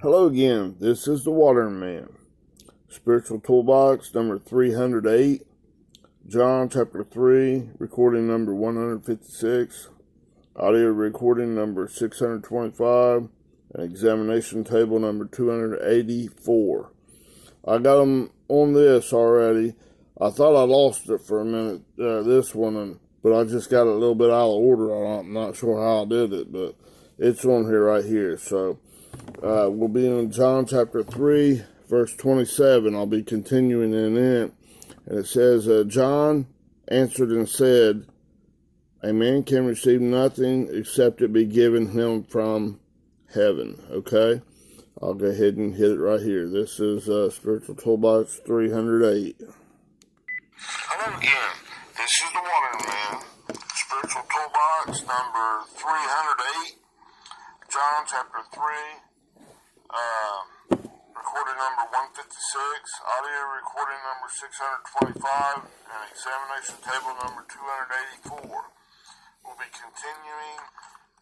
Hello again, this is the Waterman. Spiritual Toolbox number 308, John chapter 3, recording number 156, audio recording number 625, and examination table number 284. I got them on this already. I thought I lost it for a minute, this one, but I just got it a little bit out of order. I'm not sure how I did it, but it's on here right here. So we'll be in John chapter 3, verse 27. I'll be continuing in it. And it says, John answered and said, a man can receive nothing except it be given him from heaven. Okay? I'll go ahead and hit it right here. This is Spiritual Toolbox 308. Hello again. This is the Waterman. Spiritual Toolbox number 308. John chapter 3. Recording number 156. Audio recording number 625. And examination table number 284. We'll be continuing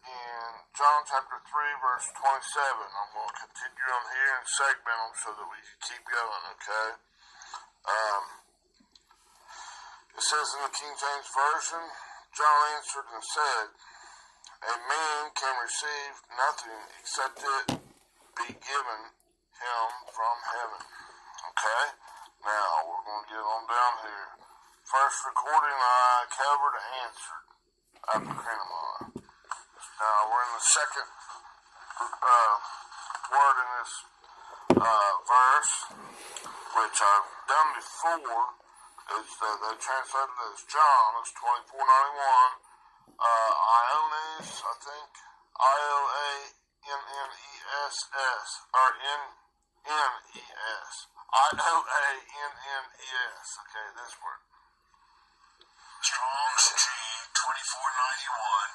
in John chapter 3, verse 27. I'm going to continue on here and segment them so that we can keep going, okay? It says in the King James Version, John answered and said, a man can receive nothing except it be given him from heaven. Okay? Now, we're going to get on down here. First recording I covered and answered after Crenamon. Now, we're in the second word in this verse, which I've done before. They translated it as John. It's 2491. Ioannes, I think. Iolanness. Or N-N-E-S. Iolanness. Okay, this word. Strong's G 2491.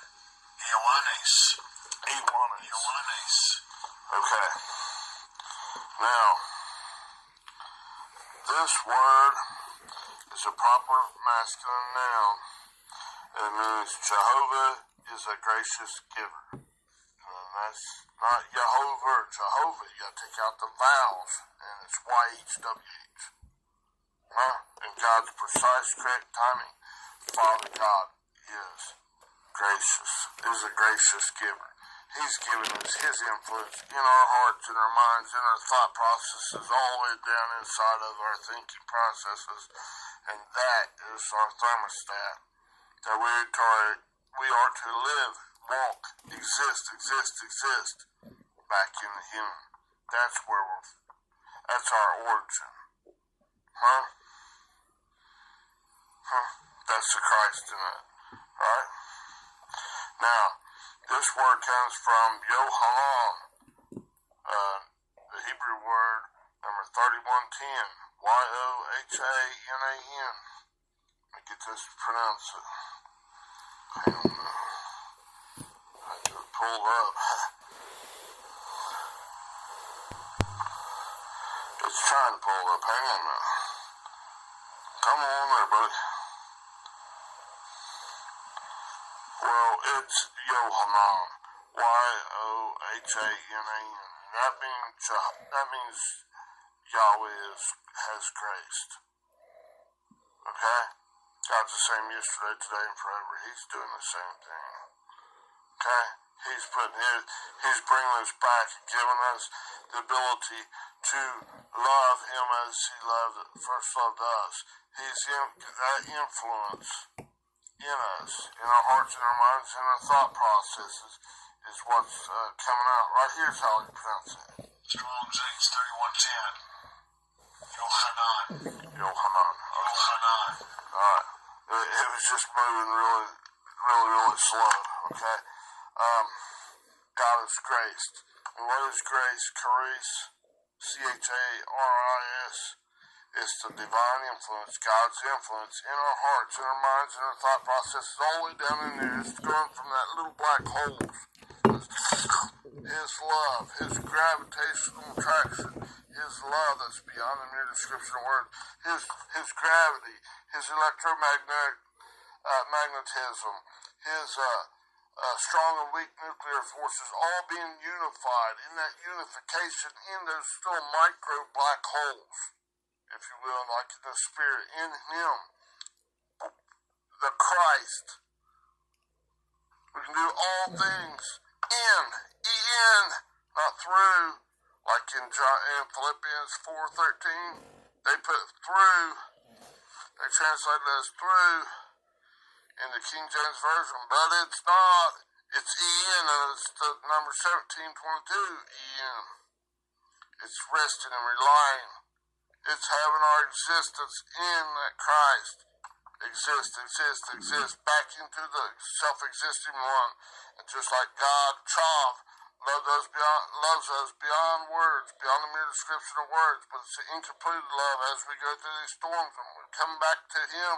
Ioannes. Ioannes. Okay. Now, this word is a proper masculine noun. It means Jehovah is a gracious giver. And that's not Jehovah or Jehovah. You gotta take out the vowels, and it's Y-H-W-H. In God's precise, correct timing, Father God is a gracious giver. He's given us His influence in our hearts, in our minds, in our thought processes, all the way down inside of our thinking processes. And that is our thermostat, that we are to live, walk, exist back in the human. That's our origin. That's the Christ in it, right? Now, this word comes from Yohanan, the Hebrew word number 3110. Y-O-H-A-N-A-N. Let me get this pronounced. Hang on. I have to pull up. It's trying to pull up. Hang on now. Come on there, buddy. Well, it's Yohanan. Y-O-H-A-N-A-N. That means Yahweh has graced. Okay? God's the same yesterday, today, and forever. He's doing the same thing. Okay? He's bringing us back and giving us the ability to love Him as He first loved us. That influence in us, in our hearts, in our minds, in our thought processes is what's coming out. Right here's how you pronounce it. Strong's H 3110. Yohanan. Yohanan. Alright. It was just moving really slow. Okay? God is graced. And what is grace? Charis. C-H-A-R-I-S. It's the divine influence, God's influence in our hearts, in our minds, in our thought processes, all the way down in there. It's going from that little black hole. His love, His gravitational attraction, His love that's beyond the mere description of words, His gravity, His electromagnetic magnetism, His strong and weak nuclear forces all being unified in that unification in those still micro black holes, if you will, like in the spirit, in him, the Christ. We can do all things in, not through, like in Philippians 4:13, they put through, they translated as through in the King James Version, but it's not. It's en, and it's the number 1722, en. It's resting and relying. It's having our existence in that Christ. Exist, back into the self-existing one. And just like God, Chav, loves us beyond words, beyond the mere description of words, but it's an incomplete love as we go through these storms, and we're coming back to him,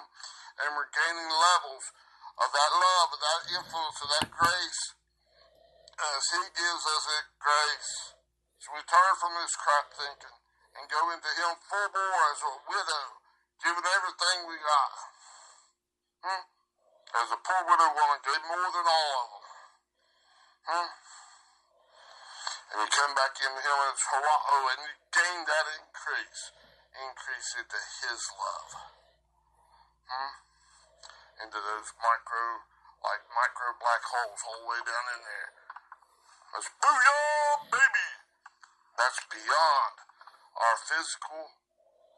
and we're gaining levels of that love, of that influence, of that grace, as he gives us that grace. So we turn from this crap thinking and go into him full bore as a widow, giving everything we got. As a poor widow woman gave more than all of them. And you come back into him and it's horao, and you gain that increase into his love. Into those micro black holes all the way down in there. That's booyah, baby! That's beyond our physical,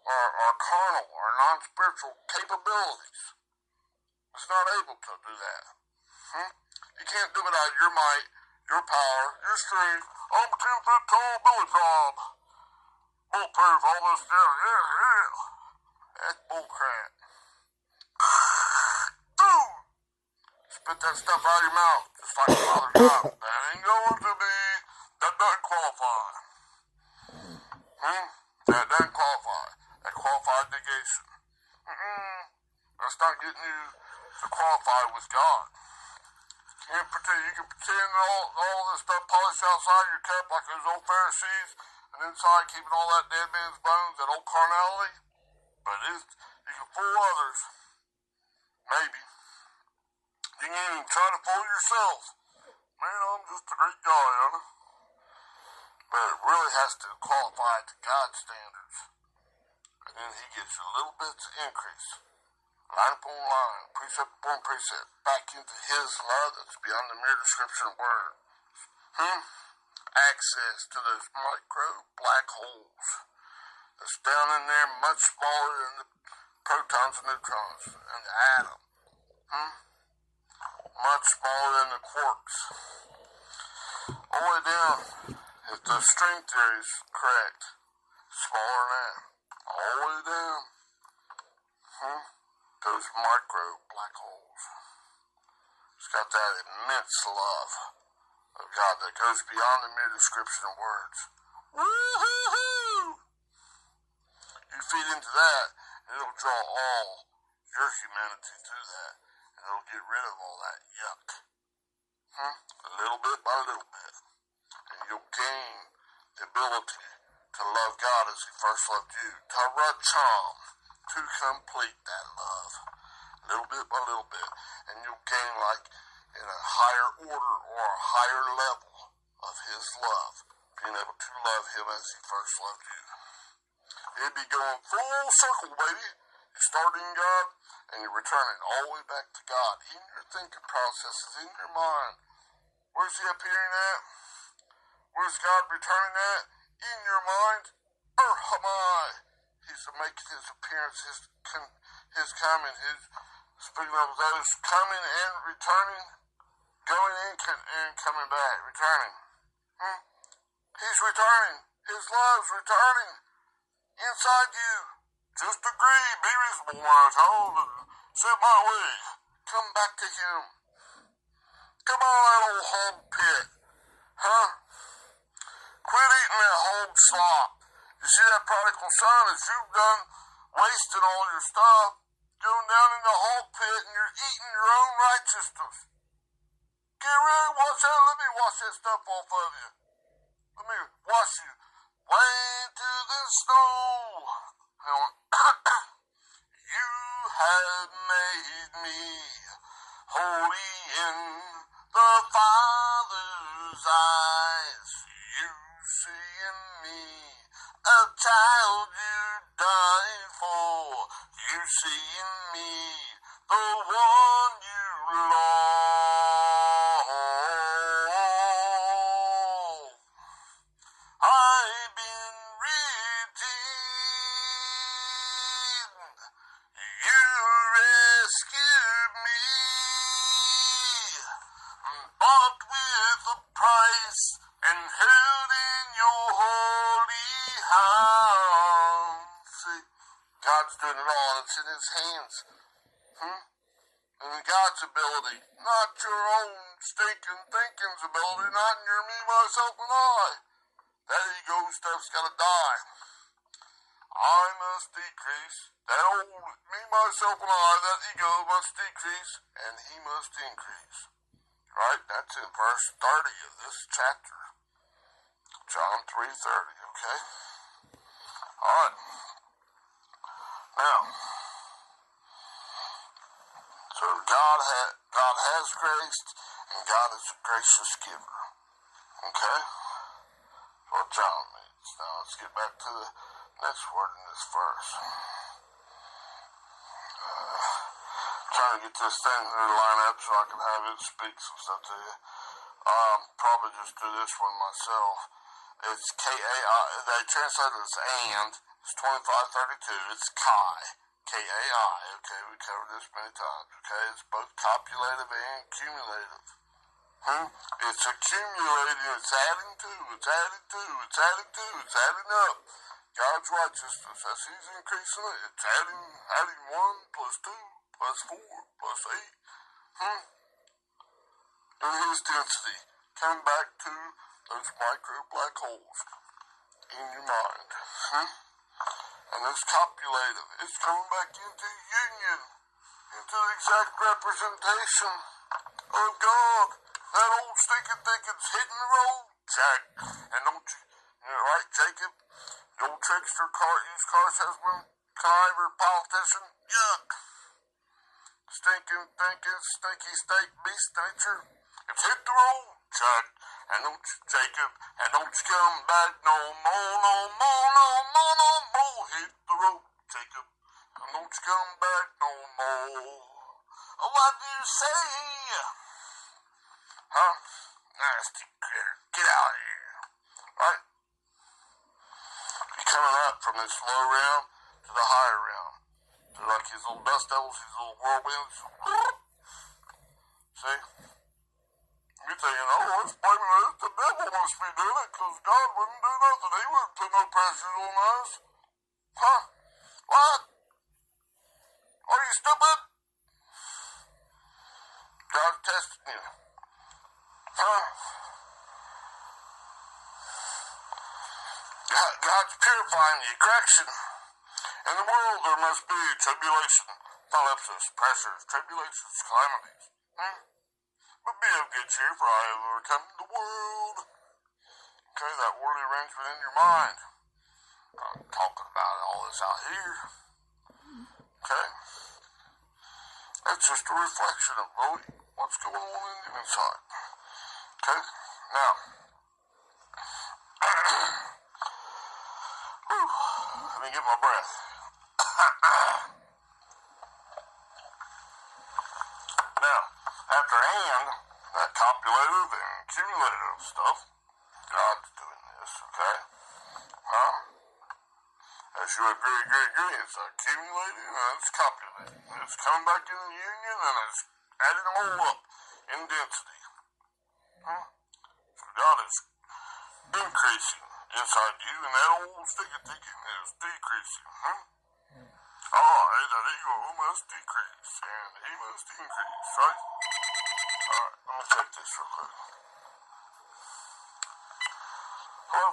our carnal, our non-spiritual capabilities. It's not able to do that. You can't do it out of your might, your power, your strength. I'm a 10-foot tall Billy Bob. Bulletproof, all this down. Yeah. That's bullcrap. Spit that stuff out of your mouth, just like Father God. That ain't going to be. That doesn't qualify. That doesn't qualify. That qualified negation. That's not getting you to qualify with God. You can pretend all this stuff polished outside your cup like those old Pharisees, and inside keeping all that dead man's bones, that old carnality. But you can fool others. Maybe. You can even try to fool yourself. Man, I'm just a great guy, Anna. But it really has to qualify to God's standards. And then he gives you little bits of increase. Line upon line, precept upon precept, back into his love that's beyond the mere description of words. Access to those micro black holes that's down in there, much smaller than the protons and neutrons and the atom. Much smaller than the quarks. All the way down, if the string theory is correct, smaller than that. All the way down. Those micro black holes. It's got that immense love of God that goes beyond the mere description of words. Woo-hoo-hoo! You feed into that, and it'll draw all your humanity through that, and it'll get rid of all that yuck. A little bit by little bit. And you'll gain the ability to love God as he first loved you. Taracham. To complete that love, little bit by little bit, and you'll gain like in a higher order or a higher level of his love, being able to love him as he first loved you. It'd be going full circle, baby. You're starting God, and you're returning all the way back to God in your thinking processes, in your mind. Where's he appearing at? Where's God returning at? In your mind? Urhamai. He's making his appearance, his coming, speaking of those coming and returning, going in and coming back, returning. He's returning. His love's returning inside you. Just agree, be reasonable when I told and sit my way. Come back to him. Come on, that old hog pit. Quit eating that hog slop. You see that prodigal son, as you've done, wasted all your stuff, going down in the hog pit and you're eating your own righteousness. Get ready, wash out, let me wash that stuff off of you. Let me wash you way into the snow. You have made me holy in the me, a child you died for. You see in me the one you love. I've been redeemed. You rescued me, bought with a price, and held in your holy hands. See, God's doing it all. It's in His hands. And God's ability, not your own stinking thinking's ability, not in your me, myself, and I. That ego stuff's gotta die. I must decrease. That old me, myself, and I, that ego must decrease, and He must increase. Right? That's in verse 30 of this chapter. John 3:30, okay? Alright. Now, so God has grace, and God is a gracious giver. Okay? What John means. Now let's get back to the next word in this verse. Trying to get this thing to line up so I can have it speak some stuff to you. Probably just do this one myself. It's K-A-I. They translate it as and. It's 2532. It's Kai. K-A-I. Okay, we covered this many times. Okay, it's both copulative and cumulative. It's accumulating, it's adding to, it's adding to, it's adding to, it's adding up. God's righteousness, as He's increasing it, it's adding 1 plus 2 plus 4 plus 8. And His density, coming back to those micro black holes in your mind. And it's copulative, it's coming back into union, into the exact representation of God. That old stinking thinking's hitting the road, Jack. And don't you know, right, Jacob? The old trickster, used car salesman, conniver, politician. Yuck. Stinking thinking, stinky steak, beast nature. It's hit the road, Jack. And don't you, Jacob, and don't you come back no more, no more, no more, no more. Hit the road, Jacob. And don't you come back no more. Oh, what do you say? Huh? Nasty critter. Get out of here. Right? You're coming up from this low realm to the higher realm. To like his little dust devils, his little whirlwinds. See? You're thinking, oh, let's blame it. The devil must be doing it because God wouldn't do nothing. He wouldn't put no pressures on us. Huh? What? Are you stupid? God's testing you. God's purifying you, correction. In the world there must be tribulation, thalipsis, pressures, tribulations, calamities. But be of good cheer, for I have overcome the world. Okay, that worldly arrangement in your mind. I'm talking about all this out here. Okay? That's just a reflection of really what's going on in the inside. Okay? Now, let me get my breath. Now, after and, that copulative and cumulative stuff, God's doing this, okay? As you agree, it's accumulating and it's copulating. It's coming back in union and it's adding them all up in density. So God is increasing inside you, and that old sticky thinking is decreasing. That ego must decrease, and He must increase, right? Alright, let me check this real quick. Hello?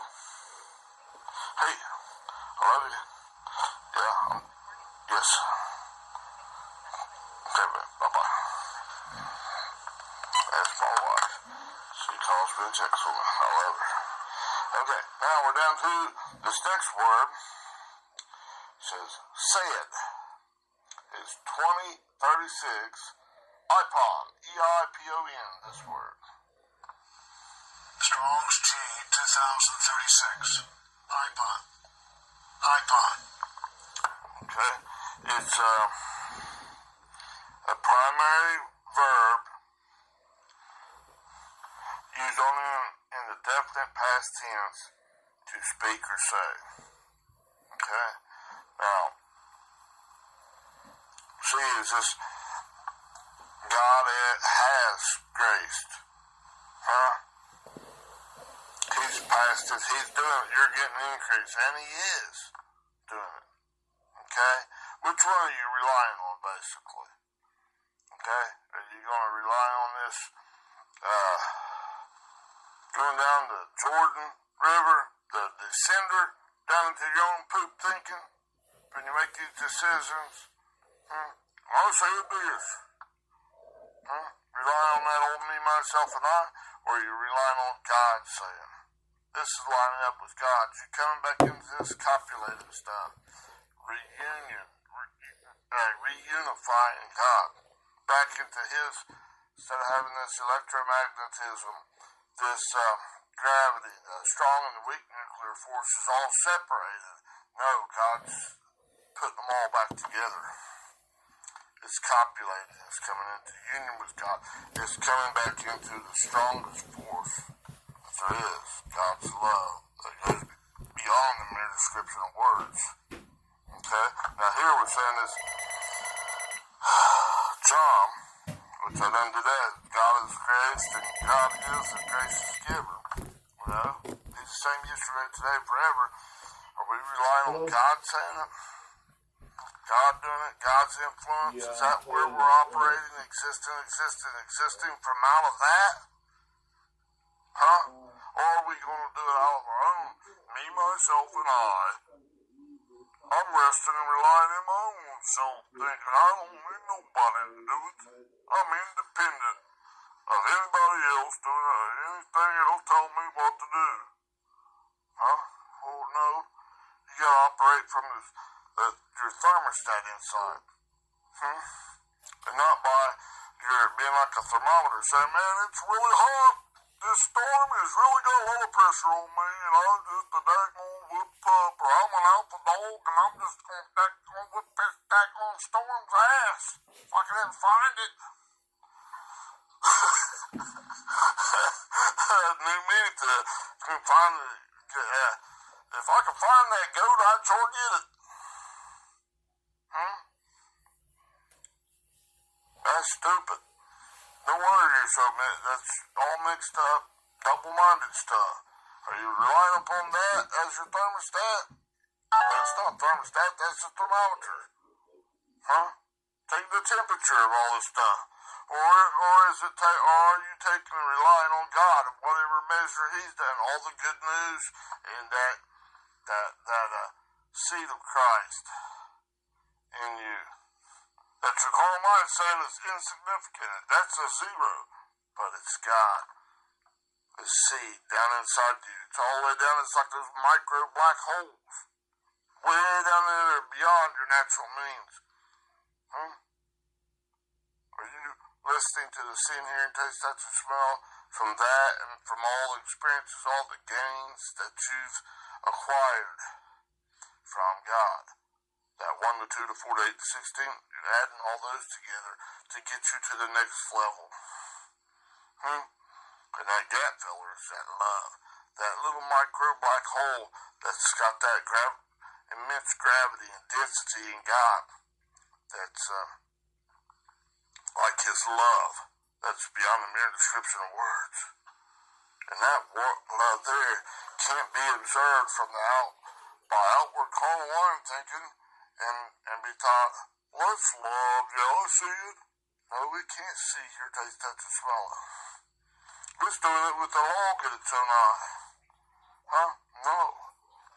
Hey, I love you. Yeah, yes. Okay, bye-bye. That's my wife. She calls me and checks on me. I love her. Okay, now we're down to this next word. It says, said. It's 2036. IPON. E-I-P-O-N, this word. Strong's G 2036. Ipon. Okay? It's a primary verb used only in the definite past tense to speak or say. Okay? Now, see, is this God has graced? Huh? He's passed it. He's doing it. You're getting an increase. And he is doing it. Okay? Which one are you relying on, basically? Okay? Are you going to rely on this going down the Jordan River, the descender, down into your own poop thinking when you make these decisions? I'll say it is. Rely on that old me, myself, and I, or you relying on God saying, this is lining up with God. You're coming back into this copulating stuff. Reunifying God. Back into his, instead of having this electromagnetism, this gravity, the strong and the weak nuclear forces all separated. No, God's putting them all back together. It's copulating. It's coming into union with God. It's coming back into the strongest force that there is, God's love, that goes beyond the mere description of words. Okay? Now here we're saying this, John, which I done did that, God is grace and God is a gracious giver. You know? He's the same yesterday, today, forever. Are we relying on God saying it? God doing it? God's influence? Is that where we're operating, existing from out of that? Huh? Or are we going to do it out of our own? Me, myself, and I. I'm resting and relying on my own self, thinking I don't need nobody to do it. I'm independent of anybody else doing anything that'll tell me what to do. Huh? Oh, no. You gotta operate from your thermostat inside. And not by your being like a thermometer saying, man, it's really hot. This storm has really got a lot of pressure on me, and I'm just a daggone whip pup, or I'm an alpha dog, and I'm just gonna whip this daggone storm's ass if I can ever find it. New meaning to find it. If I can find that goat, I'd sure get it. That's stupid. No wonder you're so that's all mixed up, double-minded stuff. Are you relying upon that as your thermostat? That's not thermostat, that's a thermometer. Take the temperature of all this stuff. Or are you taking and relying on God of whatever measure he's done, all the good news and that seed of Christ in you? That your carnal mind saying it's insignificant. That's a zero. But it's God. The seed down inside you. It's all the way down. It's like those micro black holes. Way down there beyond your natural means. Are you listening to the see and hear and taste, touch and smell from that and from all the experiences, all the gains that you've acquired from God? That 1 to 2 to 4 to 8 to 16, you're adding all those together to get you to the next level. And that gap filler is that love. That little micro black hole that's got that immense gravity and density in God. That's like his love. That's beyond the mere description of words. And that love there can't be observed from by outward carnal line thinking and be taught, what's love? Yeah, I see it. No, we can't see, hear, taste, touch, and smell it. It's doing it with the law, get its own eye. No.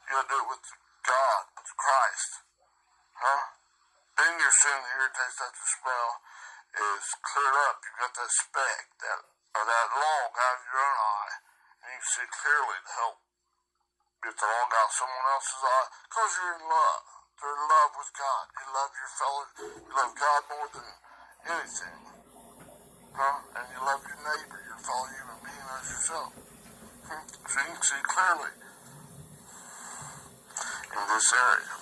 You gotta do it with God, with Christ. Then your sin, hear, taste, touch, and smell is cleared up. You got that speck, that log out of your own eye, and you can see clearly to help get the log out of someone else's eye, because you're in love. You're in love with God. You love your fellow. You love God more than anything. And you love your neighbor, your fellow human being as yourself. So you can see clearly. in this area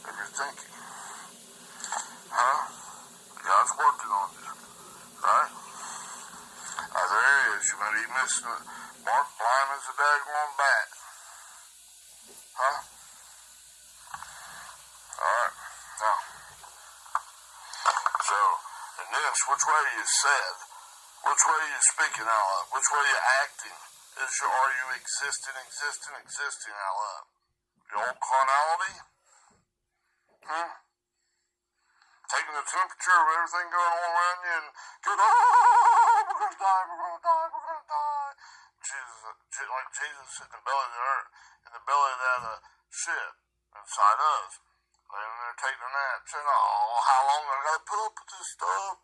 of your thinking. Huh? God's working on you, right? Other areas you might be missing it. Mark blind as a daggone bat. Huh? Alright. Now, so, in this, which way you said, which way you speaking out loud, which way you acting, are you existing out loud? Your old carnality? Taking the temperature of everything going on around you and going, oh, we're gonna die. Like Jesus in the belly of the earth, in the belly of that ship inside us. Laying there taking a nap, saying, oh, how long I gotta put up with this stuff?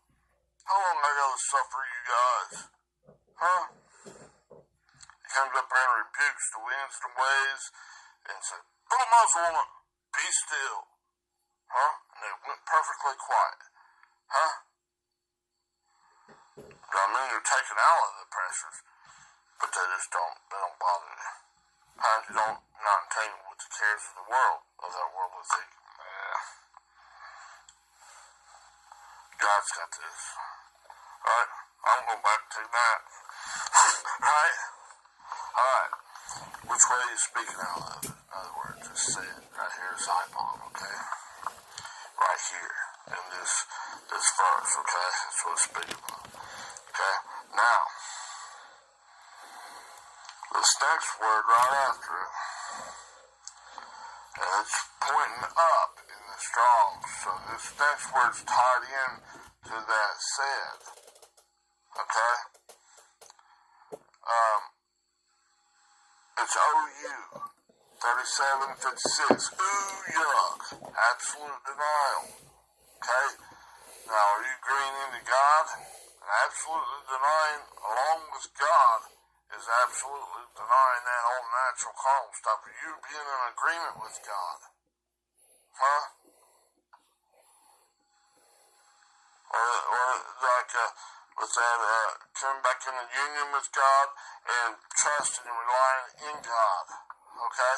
How long I gotta suffer, you guys? Huh? He comes up there and rebukes the winds and the waves and said, put a muzzle on it, be still. Huh? And they went perfectly quiet. Huh? I mean, they're taken out of the pressures, but they don't bother you. Huh? You not entangled with the cares of the world, of that worldly thinking. Yeah. God's got this. Right? I'm going back to that. Right? Alright. Which way are you speaking out loud? In other words, just say it. Right here is iPod, okay? Right here. In this verse, okay? That's what it's speaking about. Okay? Now, this next word right after it, and it's pointing up in the strong. So this next word's tied in to that said. Okay? It's OU 3756. Ooh, yuck. Absolute denial. Okay? Now, are you agreeing into God? And absolutely denying, along with God, is absolutely denying that old natural carnal stuff. Are you being in agreement with God? Huh? Or like with that coming back in the union with God and trusting and relying in God. Okay?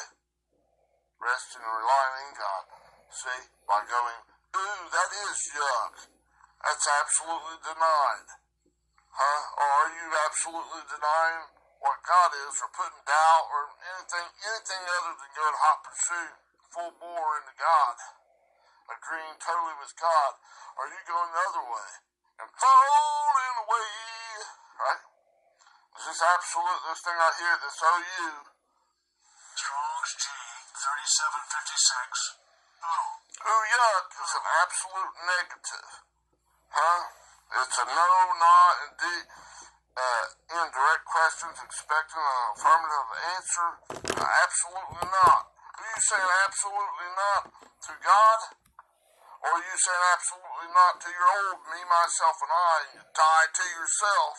Resting and relying in God. See? By going, ooh, that is yuck. That's absolutely denied. Huh? Or are you absolutely denying what God is, or putting doubt, or anything other than going hot pursuit, full bore into God, agreeing totally with God? Or are you going the other way and falling away? Right? Is this absolute? This thing right here, this OU. Strong's G 3756. Ooh, yuck is an absolute negative. Huh? It's a no, not, indeed. Indirect questions expecting an affirmative answer. Absolutely not. Are you saying absolutely not to God? Or are you saying absolutely not to your old me, myself, and I, and you die to yourself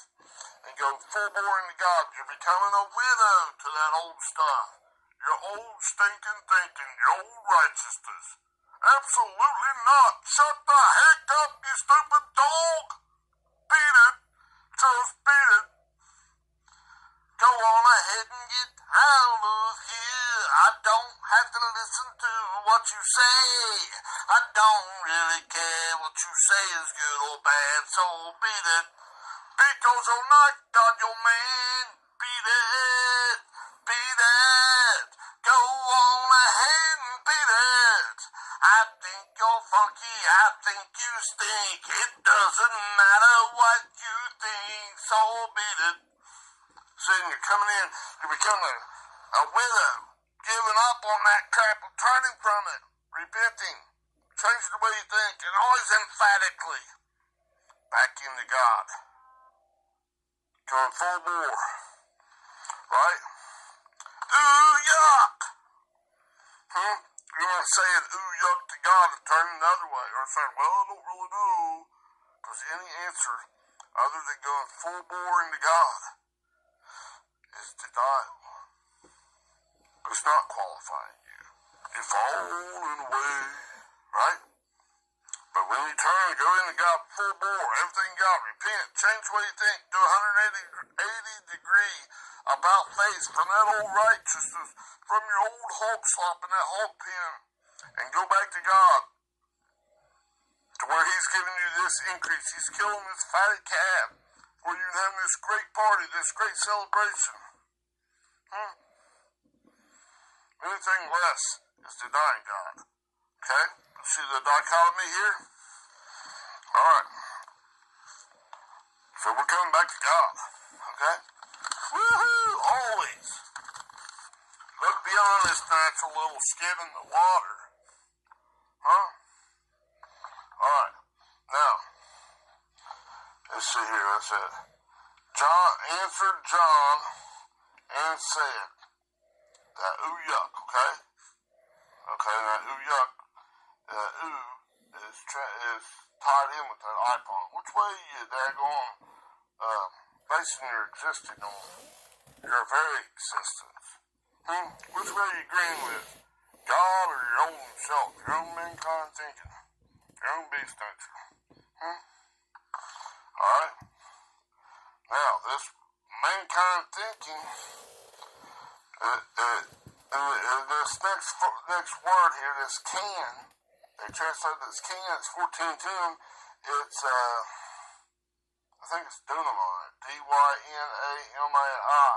and go full bore into God? You're becoming a widow to that old stuff. Your old stinking thinking, your old righteousness. Absolutely not. Shut the heck up, you stupid dog. Beat it. Just beat it. Go on ahead and get out of here. I don't have to listen to what you say. I don't really care what you say is good or bad, so beat it. Beat goes all night, God, your man. Beat it. Beat it. Go on ahead and beat it. I think you're funky, I think you stink. It doesn't matter what you think, so beat it. See, you're coming in, you're becoming a widow, giving up on that crap, turning from it, repenting, changing the way you think, and always emphatically back into God. Going full bore. Right? Ooh, yuck! You're not saying ooh, yuck to God and turning the other way, or saying, well, I don't really know, because any answer other than going full bore into God is denial. It's not qualifying you. You're falling away, right? But when you turn and go into God full bore, everything God, repent, change the way you think, do 180-degree about face from that old righteousness, from your old hog slop in that hog pen, and go back to God, to where He's giving you this increase. He's killing this fatted calf, where you're having this great party, this great celebration. Anything less is denying God. Okay? See the dichotomy here? Alright. So we're coming back to God. Okay? Woohoo! Always. Look beyond this natural little skid in the water. Huh? Alright. Now, let's see here. That's it. John answered John and said, that ooh yuck, okay? Okay, that ooh yuck, that ooh is tied in with that icon. Which way are you daggone basing your existing on? Your very existence. Which way are you agreeing with? God or your own self, your own mankind thinking, your own beast nature? Alright? Now, this mankind thinking, this next word here, this can, they translate this can, it's 1410, it's, I think it's dynamite, D-Y-N-A-M-A-I.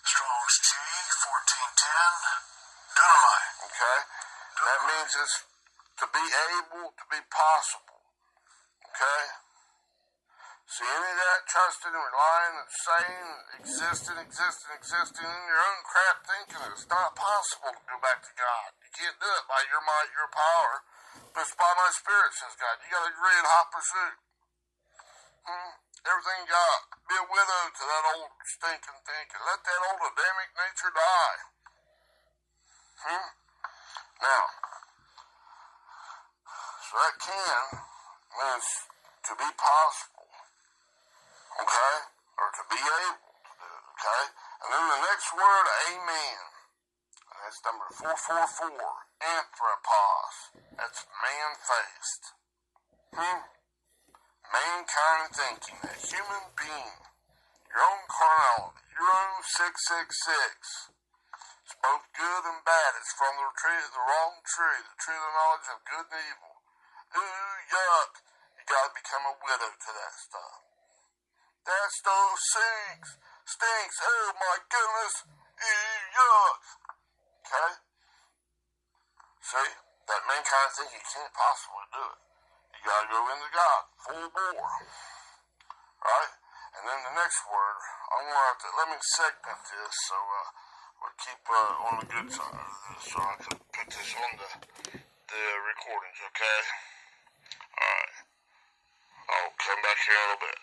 Strong's G, 1410, dynamite. Okay? That means it's to be able, to be possible. Okay? See, any of that trusting and relying and saying, existing in your own crap thinking, it's not possible to go back to God. You can't do it by your might, your power, but it's by my spirit, says God. You got to agree in hot pursuit. Everything you got. Be a widow to that old stinking thinking. Let that old Adamic nature die. Now, so that can means to be possible. Okay? Or to be able to do it, okay? And then the next word, amen. And that's number 444, anthropos. That's man-faced. Mankind thinking, a human being, your own carnality, your own 666. It's both good and bad. It's from the wrong tree, the tree of the knowledge of good and evil. Ooh, yuck. You gotta become a widow to that stuff. That stuff stinks. Oh my goodness. Ew, yuck. Okay? See? That mankind thinking you can't possibly do it. You gotta go into God, full bore. Right? And then the next word, I'm gonna have to, let me segment this so we'll keep on the good side of this so I can put this on the recordings, okay? Alright. I'll come back here in a little bit.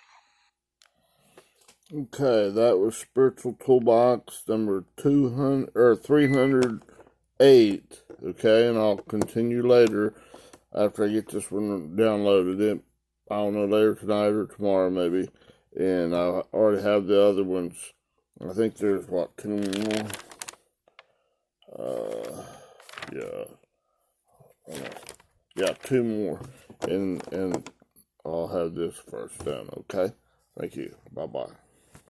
Okay, that was Spiritual Toolbox number 308. Okay, and I'll continue later after I get this one downloaded. I don't know, later tonight or tomorrow maybe. And I already have the other ones. I think there's, 2 more? Yeah, 2 more. And I'll have this first done, okay? Thank you. Bye-bye.